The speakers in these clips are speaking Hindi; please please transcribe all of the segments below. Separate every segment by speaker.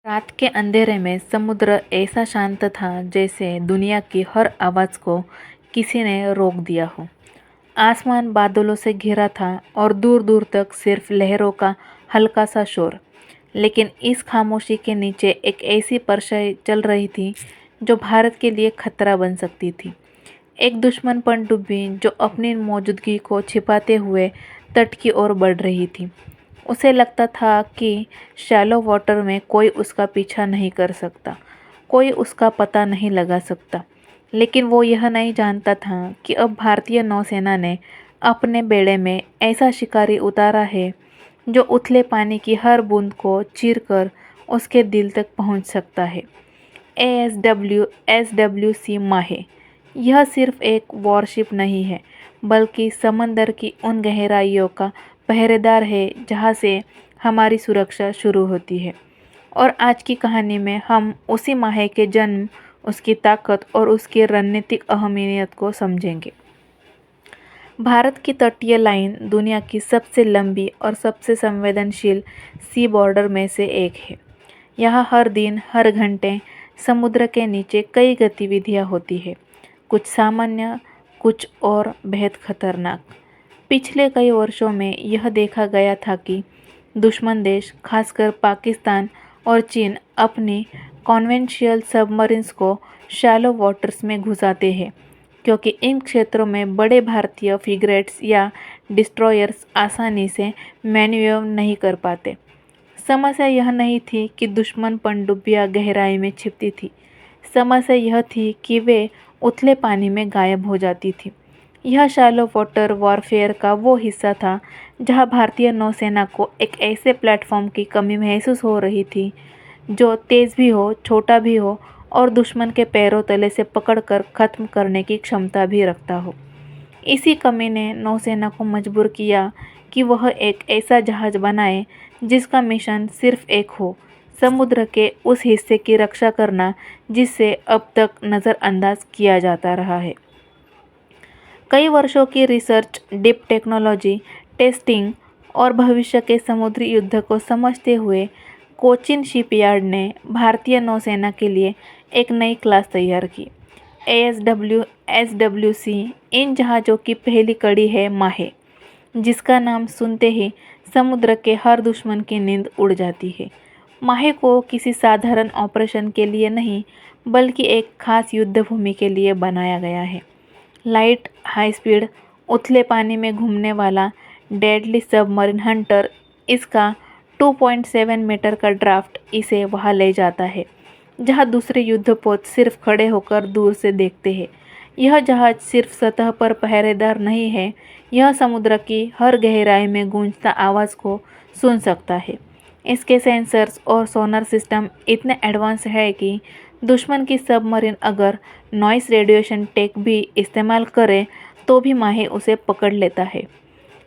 Speaker 1: रात के अंधेरे में समुद्र ऐसा शांत था जैसे दुनिया की हर आवाज़ को किसी ने रोक दिया हो। आसमान बादलों से घिरा था और दूर दूर तक सिर्फ लहरों का हल्का सा शोर। लेकिन इस खामोशी के नीचे एक ऐसी परछाई चल रही थी जो भारत के लिए खतरा बन सकती थी। एक दुश्मन पनडुब्बी जो अपनी मौजूदगी को छिपाते हुए तट की ओर बढ़ रही थी। उसे लगता था कि शैलो वाटर में कोई उसका पीछा नहीं कर सकता, कोई उसका पता नहीं लगा सकता। लेकिन वो यह नहीं जानता था कि अब भारतीय नौसेना ने अपने बेड़े में ऐसा शिकारी उतारा है जो उथले पानी की हर बूंद को चीरकर उसके दिल तक पहुंच सकता है। एसडब्ल्यूसी माहे यह सिर्फ एक वॉरशिप नहीं है, बल्कि समंदर की उन गहराइयों का पहरेदार है जहाँ से हमारी सुरक्षा शुरू होती है। और आज की कहानी में हम उसी माहे के जन्म, उसकी ताकत और उसकी रणनीतिक अहमियत को समझेंगे। भारत की तटीय लाइन दुनिया की सबसे लंबी और सबसे संवेदनशील सी बॉर्डर में से एक है। यहाँ हर दिन, हर घंटे समुद्र के नीचे कई गतिविधियाँ होती है, कुछ सामान्य, कुछ और बेहद खतरनाक। पिछले कई वर्षों में यह देखा गया था कि दुश्मन देश, खासकर पाकिस्तान और चीन, अपनी कॉन्वेंशियल सबमरीन्स को शैलो वाटर्स में घुसाते हैं, क्योंकि इन क्षेत्रों में बड़े भारतीय फ्रिगेट्स या डिस्ट्रॉयर्स आसानी से मैन्यूवर नहीं कर पाते। समस्या यह नहीं थी कि दुश्मन पनडुब्बियां गहराई में छिपती थी, समस्या यह थी कि वे उथले पानी में गायब हो जाती थी। यह शैलो वाटर वॉरफेयर का वो हिस्सा था जहां भारतीय नौसेना को एक ऐसे प्लेटफॉर्म की कमी महसूस हो रही थी जो तेज़ भी हो, छोटा भी हो और दुश्मन के पैरों तले से पकड़कर ख़त्म करने की क्षमता भी रखता हो। इसी कमी ने नौसेना को मजबूर किया कि वह एक ऐसा जहाज़ बनाए जिसका मिशन सिर्फ एक हो, समुद्र के उस हिस्से की रक्षा करना जिससे अब तक नज़रअंदाज किया जाता रहा है। कई वर्षों की रिसर्च, डीप टेक्नोलॉजी, टेस्टिंग और भविष्य के समुद्री युद्ध को समझते हुए कोचिन शिपयार्ड ने भारतीय नौसेना के लिए एक नई क्लास तैयार की। एसडब्ल्यूसी इन जहाज़ों की पहली कड़ी है माहे, जिसका नाम सुनते ही समुद्र के हर दुश्मन की नींद उड़ जाती है। माहे को किसी साधारण ऑपरेशन के लिए नहीं, बल्कि एक खास युद्धभूमि के लिए बनाया गया है। लाइट, हाई स्पीड, उथले पानी में घूमने वाला डेडली सबमरीन हंटर, इसका 2.7 मीटर का ड्राफ्ट इसे वहां ले जाता है जहां दूसरे युद्धपोत सिर्फ खड़े होकर दूर से देखते हैं। यह जहाज सिर्फ सतह पर पहरेदार नहीं है, यह समुद्र की हर गहराई में गूंजता आवाज़ को सुन सकता है। इसके सेंसर्स और सोनार सिस्टम इतने एडवांस है कि दुश्मन की सबमरीन अगर नॉइस रेडिएशन टेक भी इस्तेमाल करे तो भी माहे उसे पकड़ लेता है।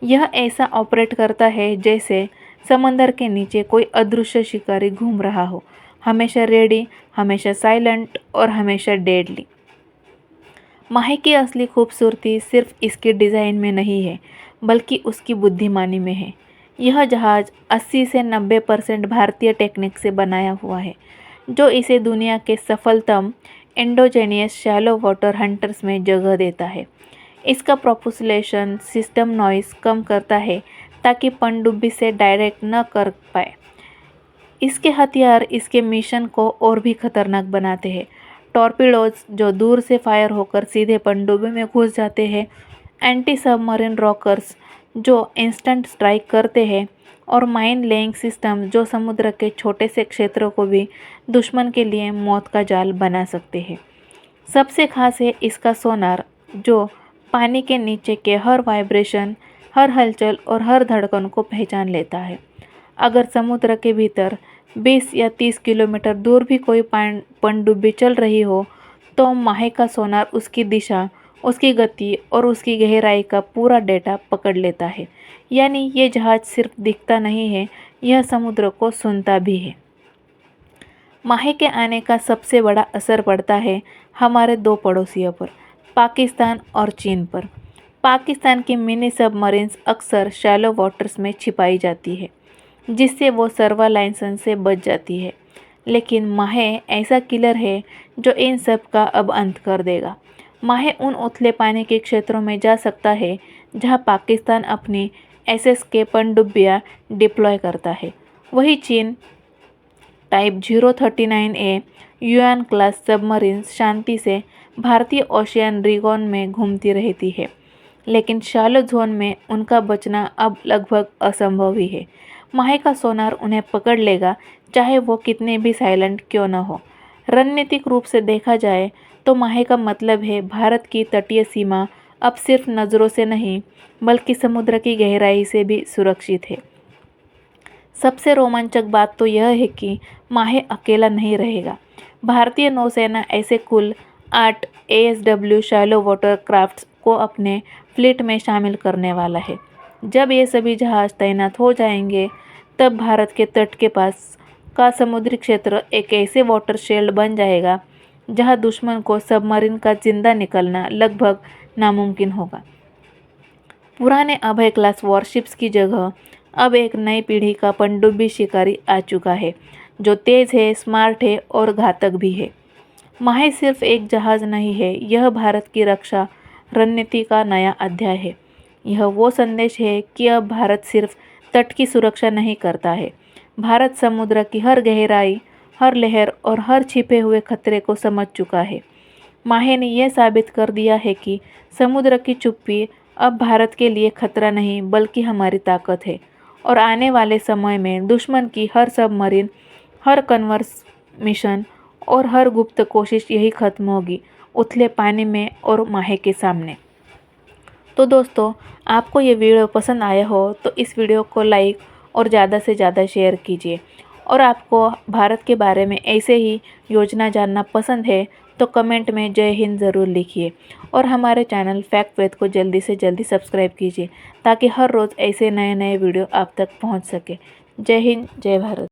Speaker 1: यह ऐसा ऑपरेट करता है जैसे समंदर के नीचे कोई अदृश्य शिकारी घूम रहा हो, हमेशा रेडी, हमेशा साइलेंट और हमेशा डेडली। माहे की असली खूबसूरती सिर्फ इसके डिज़ाइन में नहीं है, बल्कि उसकी बुद्धिमानी में है। यह जहाज़ 80 से 90% भारतीय टेक्निक से बनाया हुआ है, जो इसे दुनिया के सफलतम एंडोजेनियस शैलो वाटर हंटर्स में जगह देता है। इसका प्रोपल्शन सिस्टम नॉइस कम करता है ताकि पनडुब्बी से डायरेक्ट न कर पाए। इसके हथियार इसके मिशन को और भी खतरनाक बनाते हैं। टॉर्पीडोज जो दूर से फायर होकर सीधे पनडुब्बी में घुस जाते हैं, एंटी सबमरीन रॉकर्स जो इंस्टेंट स्ट्राइक करते हैं, और माइन लेइंग सिस्टम जो समुद्र के छोटे से क्षेत्रों को भी दुश्मन के लिए मौत का जाल बना सकते हैं। सबसे खास है इसका सोनार, जो पानी के नीचे के हर वाइब्रेशन, हर हलचल और हर धड़कन को पहचान लेता है। अगर समुद्र के भीतर 20 या 30 किलोमीटर दूर भी कोई पनडुब्बी चल रही हो, तो माहे का सोनार उसकी दिशा, उसकी गति और उसकी गहराई का पूरा डेटा पकड़ लेता है। यानी ये जहाज़ सिर्फ दिखता नहीं है, यह समुद्र को सुनता भी है। माहे के आने का सबसे बड़ा असर पड़ता है हमारे दो पड़ोसियों पर, पाकिस्तान और चीन पर। पाकिस्तान की मिनी सबमरीन्स अक्सर शैलो वाटर्स में छिपाई जाती है, जिससे वो सर्वा लाइसेंस से बच जाती है। लेकिन माहे ऐसा किलर है जो इन सब का अब अंत कर देगा। माहे उन उथले पानी के क्षेत्रों में जा सकता है जहां पाकिस्तान अपनी एसएस के पनडुब्बियां डिप्लॉय करता है। वही चीन type 039A Yuan class submarines शांति से भारतीय ओशियन रिगॉन में घूमती रहती है, लेकिन शैलो जोन में उनका बचना अब लगभग असंभव ही है। माहे का सोनार उन्हें पकड़ लेगा, चाहे वो कितने भी साइलेंट क्यों न हो। रणनीतिक रूप से देखा जाए तो माहे का मतलब है भारत की तटीय सीमा अब सिर्फ नज़रों से नहीं बल्कि समुद्र की गहराई से भी सुरक्षित है। सबसे रोमांचक बात तो यह है कि माहे अकेला नहीं रहेगा। भारतीय नौसेना ऐसे कुल 8 ASW शैलो वाटर क्राफ्ट्स को अपने फ्लीट में शामिल करने वाला है। जब ये सभी जहाज तैनात हो जाएंगे तब भारत के तट के पास का समुद्री क्षेत्र एक ऐसे वाटर शील्ड बन जाएगा जहां दुश्मन को सबमरीन का जिंदा निकलना लगभग नामुमकिन होगा। पुराने अभय क्लास वॉरशिप्स की जगह अब एक नई पीढ़ी का पनडुब्बी शिकारी आ चुका है जो तेज़ है, स्मार्ट है और घातक भी है। माहे सिर्फ एक जहाज़ नहीं है, यह भारत की रक्षा रणनीति का नया अध्याय है। यह वो संदेश है कि अब भारत सिर्फ तट की सुरक्षा नहीं करता है, भारत समुद्र की हर गहराई, हर लहर और हर छिपे हुए खतरे को समझ चुका है। माहे ने यह साबित कर दिया है कि समुद्र की चुप्पी अब भारत के लिए खतरा नहीं बल्कि हमारी ताकत है, और आने वाले समय में दुश्मन की हर सबमरीन, हर कन्वर्स मिशन और हर गुप्त कोशिश यही खत्म होगी, उथले पानी में और माहे के सामने। तो दोस्तों, आपको ये वीडियो पसंद आया हो तो इस वीडियो को लाइक और ज़्यादा से ज़्यादा शेयर कीजिए। और आपको भारत के बारे में ऐसे ही योजना जानना पसंद है तो कमेंट में जय हिंद ज़रूर लिखिए। और हमारे चैनल फैक्ट विद को जल्दी से जल्दी सब्सक्राइब कीजिए ताकि हर रोज़ ऐसे नए नए वीडियो आप तक पहुंच सके। जय हिंद, जय भारत।